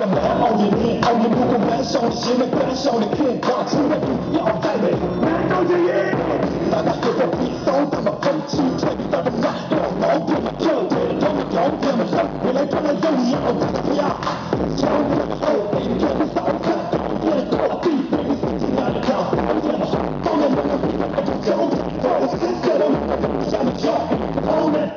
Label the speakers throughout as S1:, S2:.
S1: 个蛮好的你，好你不够蛮上的心，那蛮上的看，把出来不要再美，蛮高之音。大家给我比骚，他们风气太比大的慢，要毛病嘛跳对，他们条件嘛上，未来他们又要大家不要，瞧我们后背偏不少看，变得过地，被你自己拿着跳，变得好，后面那个比较不走，我先射到下面跳，后面。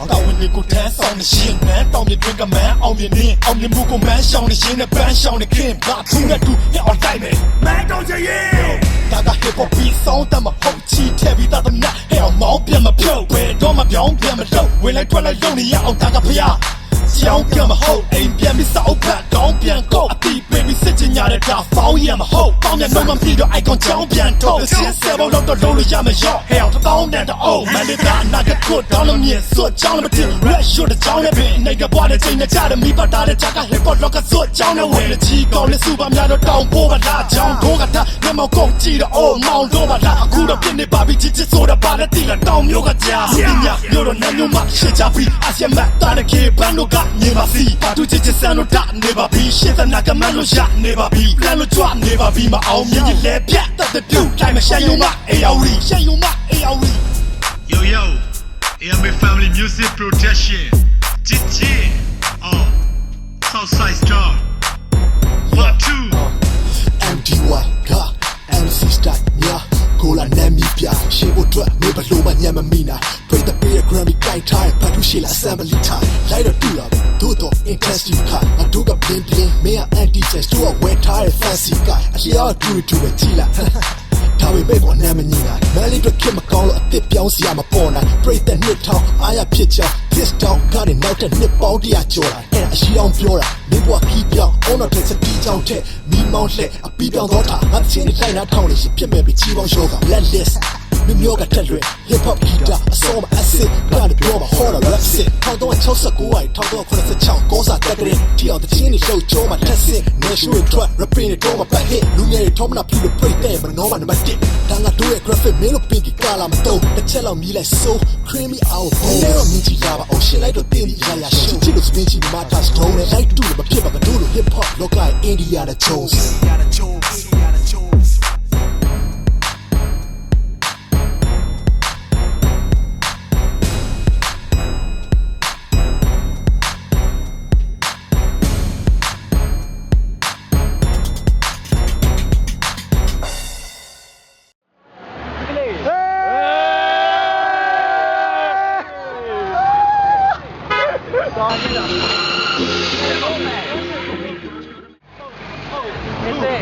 S1: 到问你古谈上的心，难道你这个蛮傲面你，傲面不够蛮上的心，那蛮上的看，把出来都要带美，蛮高之音。大家 hip hop 比骚，但么后期太比大的难，还要毛变么漂，为多么表变么肉，未来转来用你要大家不要。脚变么厚，A变比少盘，高变高，地被你自己伢的大方言么厚，方面弄么比着爱讲脚变透，现在我老到肉里也没要，还要他高难的哦，满的大那个锅当了面，所讲了么听，软说的讲了病，那个把的真的假的米把大的价格 hip hop 那个所讲的为了提高的速把面都当波把大讲多个他，那么攻击的哦，毛多把他，哭到变的把比自己做的把他地了当牛个家，你娘有了男牛马，谁家比阿些买大的 K 班都干。你把屁，把肚子这三路打，你把屁，现在那个满路下，你把屁，烂路抓，你把屁嘛熬面一来骗，到的丢，来嘛先有嘛 ALV， 先有嘛 ALV。Yo
S2: yo, AMB Family Music Production， GG， 哦 ，Southside Star，One Two，MTY，
S1: 卡 MC Star 呀。ကိုလာနာမည်ပြရှင်းဖို့အတွက်မေဘလို့မညံမမိနာပြိတပေးရ Grammy ကြိုက်ထားဖတ်သူရှိလာ assembly time လိုက်တော့တူလာတို့တော့ intensity ခါအတူက bling bling မင်းက anti sense တို့ကဝယ်ထားတဲ့ fancy guy အလျောက်တူတူပဲကြည်လာဒါပေမဲ့ကိုနာမည်ညာမန်လေးတို့ခင်မကောင်းလို့အစ်စ်ပြောင်းစီရမပေါ်နိုင်ပြိတနှစ်ထောင်အားရဖြစ်ချောင်း this down ကတဲ့နောက်တဲ့နှစ်ပေါင်း100ကျော်လာအဲ့ဒါအရှိအောင်ပြောတာမင်းဘွားခီးပြောင်း on the text တီးချောင်းတဲ့မီးမောင်းလှဲ့အပီးပြောင်းတော့တာငါချင်းနေလိုက်နာထောင်းနေရှိဖြစ်မဲ့ပြီးချီပေါင်းရောက let list မမျိုးကတက်လွယ် hip hop guitar အစောမ acid ကနေပြောမှာ hard rap shit 1969အိုင်1986ကောစာတက်တဲ့တီအောင်တဲ့ချင်းနေလှုပ်ကြောမှာတက်စစ်နေရွှေထွက် rap နေတော့မှာပတ် hit လူငယ်တွေထုံးမနာပြီးလို့ပြိတဲ့မနှောမနံပါတ်1ဒါငါတို့ရဲ့ graphic မင်းတို့ pinky ကလာမတော့တစ်ချက်လောက်မြည်လိုက် so creamy out ဘယ်တော့မြင်ကြည့်လာပါအောင်ရှင်းလိုက်တော့တင်းပြီးရရရှင်းကြည့်လို့စပင်းချီမှာ touch stone နဲ့ like တူမဖြစ်ပါဘူးလို့ hip hop လောက Indiana Jones
S3: Este,